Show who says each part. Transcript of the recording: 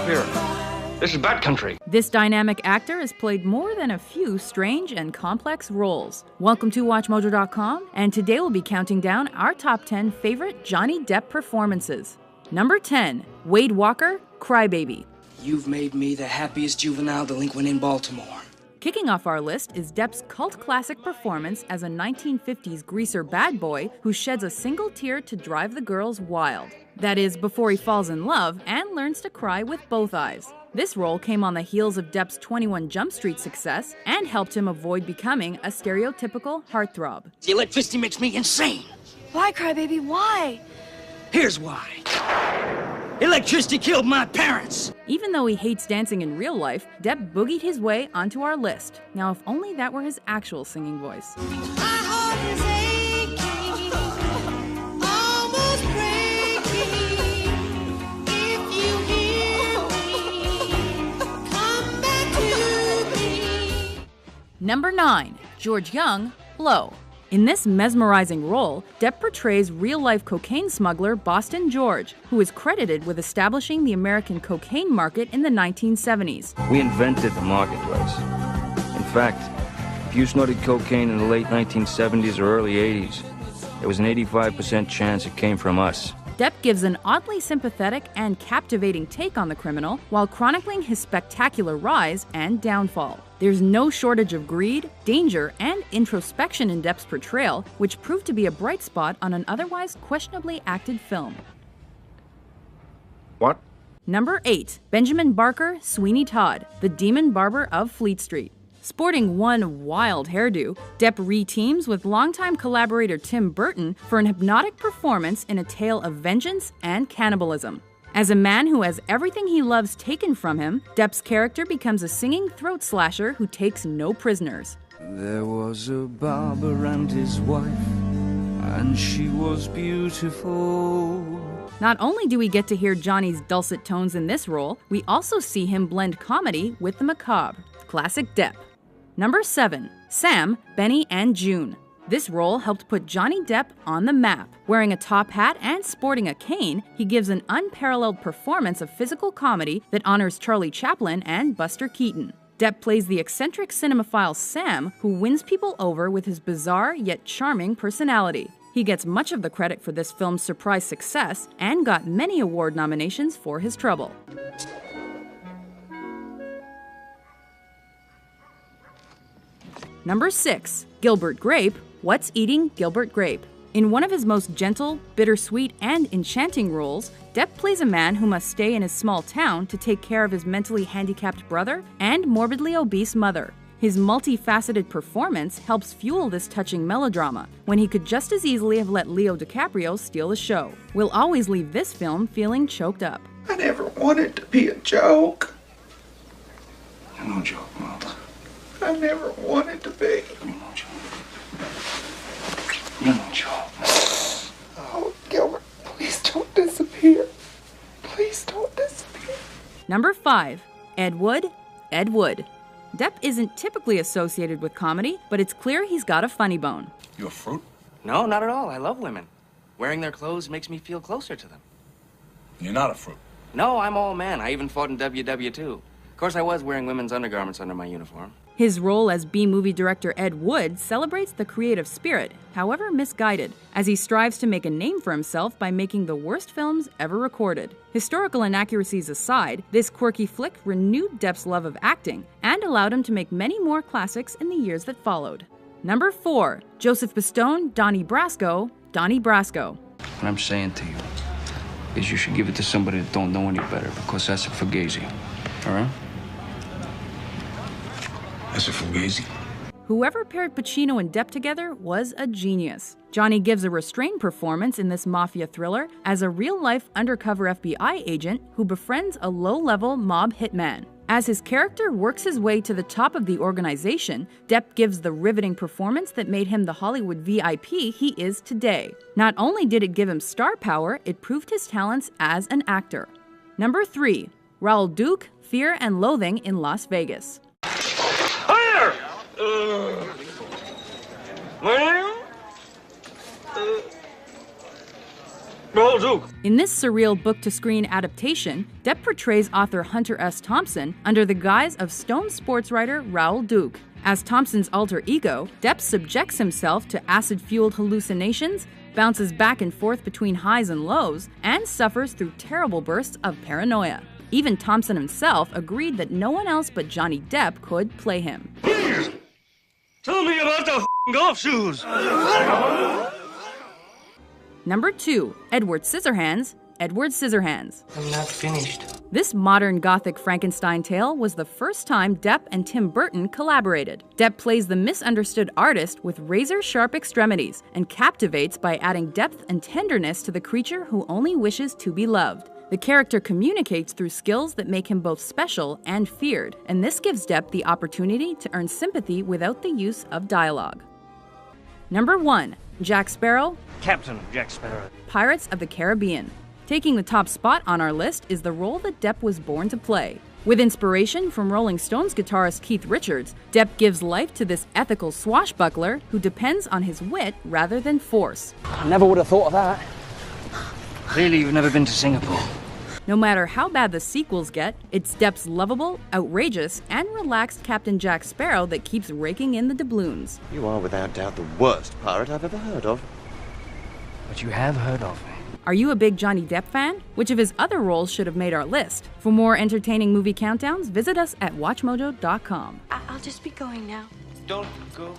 Speaker 1: stop here. This is bad country.
Speaker 2: This dynamic actor has played more than a few strange and complex roles. Welcome to WatchMojo.com, and today we'll be counting down our top 10 favorite Johnny Depp performances. Number 10, Wade Walker, Crybaby.
Speaker 3: You've made me the happiest juvenile delinquent in Baltimore.
Speaker 2: Kicking off our list is Depp's cult classic performance as a 1950s greaser bad boy who sheds a single tear to drive the girls wild. That is, before he falls in love and learns to cry with both eyes. This role came on the heels of Depp's 21 Jump Street success and helped him avoid becoming a stereotypical heartthrob.
Speaker 3: The electricity makes me insane.
Speaker 4: Why, Crybaby, why?
Speaker 3: Here's why. Electricity killed my parents.
Speaker 2: Even though he hates dancing in real life, Depp boogied his way onto our list. Now, if only that were his actual singing voice. Number 9, George Young, Blow. In this mesmerizing role, Depp portrays real-life cocaine smuggler Boston George, who is credited with establishing the American cocaine market in the 1970s.
Speaker 5: We invented the marketplace. In fact, if you snorted cocaine in the late 1970s or early 80s, there was an 85% chance it came from us.
Speaker 2: Depp gives an oddly sympathetic and captivating take on the criminal while chronicling his spectacular rise and downfall. There's no shortage of greed, danger, and introspection in Depp's portrayal, which proved to be a bright spot on an otherwise questionably acted film.
Speaker 5: What?
Speaker 2: Number 8, Benjamin Barker, Sweeney Todd, the Demon Barber of Fleet Street. Sporting one wild hairdo, Depp re-teams with longtime collaborator Tim Burton for an hypnotic performance in a tale of vengeance and cannibalism. As a man who has everything he loves taken from him, Depp's character becomes a singing throat slasher who takes no prisoners.
Speaker 6: There was a barber and his wife, and she was beautiful.
Speaker 2: Not only do we get to hear Johnny's dulcet tones in this role, we also see him blend comedy with the macabre. Classic Depp. Number 7, Sam, Benny, and June. This role helped put Johnny Depp on the map. Wearing a top hat and sporting a cane, he gives an unparalleled performance of physical comedy that honors Charlie Chaplin and Buster Keaton. Depp plays the eccentric cinemaphile Sam, who wins people over with his bizarre yet charming personality. He gets much of the credit for this film's surprise success and got many award nominations for his trouble. Number 6, Gilbert Grape, What's Eating Gilbert Grape? In one of his most gentle, bittersweet, and enchanting roles, Depp plays a man who must stay in his small town to take care of his mentally handicapped brother and morbidly obese mother. His multifaceted performance helps fuel this touching melodrama, when he could just as easily have let Leo DiCaprio steal the show. We'll always leave this film feeling choked up.
Speaker 7: I never wanted to be a joke.
Speaker 1: You're no joke, Mom.
Speaker 7: I never wanted to be.
Speaker 1: You're no joke. You're no joke.
Speaker 7: Oh, Gilbert, please don't disappear. Please don't disappear.
Speaker 2: Number 5, Ed Wood, Ed Wood. Depp isn't typically associated with comedy, but it's clear he's got a funny bone.
Speaker 1: You a fruit?
Speaker 8: No, not at all. I love women. Wearing their clothes makes me feel closer to them.
Speaker 1: You're not a fruit.
Speaker 8: No, I'm all man. I even fought in WW2. Of course, I was wearing women's undergarments under my uniform.
Speaker 2: His role as B-movie director Ed Wood celebrates the creative spirit, however misguided, as he strives to make a name for himself by making the worst films ever recorded. Historical inaccuracies aside, this quirky flick renewed Depp's love of acting and allowed him to make many more classics in the years that followed. Number 4, Joseph Bastone, Donnie Brasco, Donnie Brasco.
Speaker 6: What I'm saying to you is you should give it to somebody that don't know any better, because that's a fugazi, all right?
Speaker 1: That's a fugazi.
Speaker 2: Whoever paired Pacino and Depp together was a genius. Johnny gives a restrained performance in this mafia thriller as a real-life undercover FBI agent who befriends a low-level mob hitman. As his character works his way to the top of the organization, Depp gives the riveting performance that made him the Hollywood VIP he is today. Not only did it give him star power, it proved his talents as an actor. Number 3, Raoul Duke, Fear and Loathing in Las Vegas.
Speaker 1: No,
Speaker 5: Raoul Duke.
Speaker 2: In this surreal book-to-screen adaptation, Depp portrays author Hunter S. Thompson under the guise of stone sports writer Raoul Duke. As Thompson's alter ego, Depp subjects himself to acid-fueled hallucinations, bounces back and forth between highs and lows, and suffers through terrible bursts of paranoia. Even Thompson himself agreed that no one else but Johnny Depp could play him.
Speaker 5: Please, tell me about the golf shoes.
Speaker 2: Number 2. Edward Scissorhands, Edward Scissorhands.
Speaker 3: I'm not finished.
Speaker 2: This modern Gothic Frankenstein tale was the first time Depp and Tim Burton collaborated. Depp plays the misunderstood artist with razor-sharp extremities and captivates by adding depth and tenderness to the creature who only wishes to be loved. The character communicates through skills that make him both special and feared, and this gives Depp the opportunity to earn sympathy without the use of dialogue. Number 1. Jack Sparrow,
Speaker 5: Captain Jack Sparrow.
Speaker 2: Pirates of the Caribbean. Taking the top spot on our list is the role that Depp was born to play. With inspiration from Rolling Stones guitarist Keith Richards, Depp gives life to this ethical swashbuckler who depends on his wit rather than force.
Speaker 3: I never would have thought of that.
Speaker 5: Clearly you've never been to Singapore.
Speaker 2: No matter how bad the sequels get, it's Depp's lovable, outrageous, and relaxed Captain Jack Sparrow that keeps raking in the doubloons.
Speaker 9: You are without doubt the worst pirate I've ever heard of.
Speaker 5: But you have heard of me.
Speaker 2: Are you a big Johnny Depp fan? Which of his other roles should have made our list? For more entertaining movie countdowns, visit us at watchmojo.com.
Speaker 4: I'll just be going now.
Speaker 3: Don't go.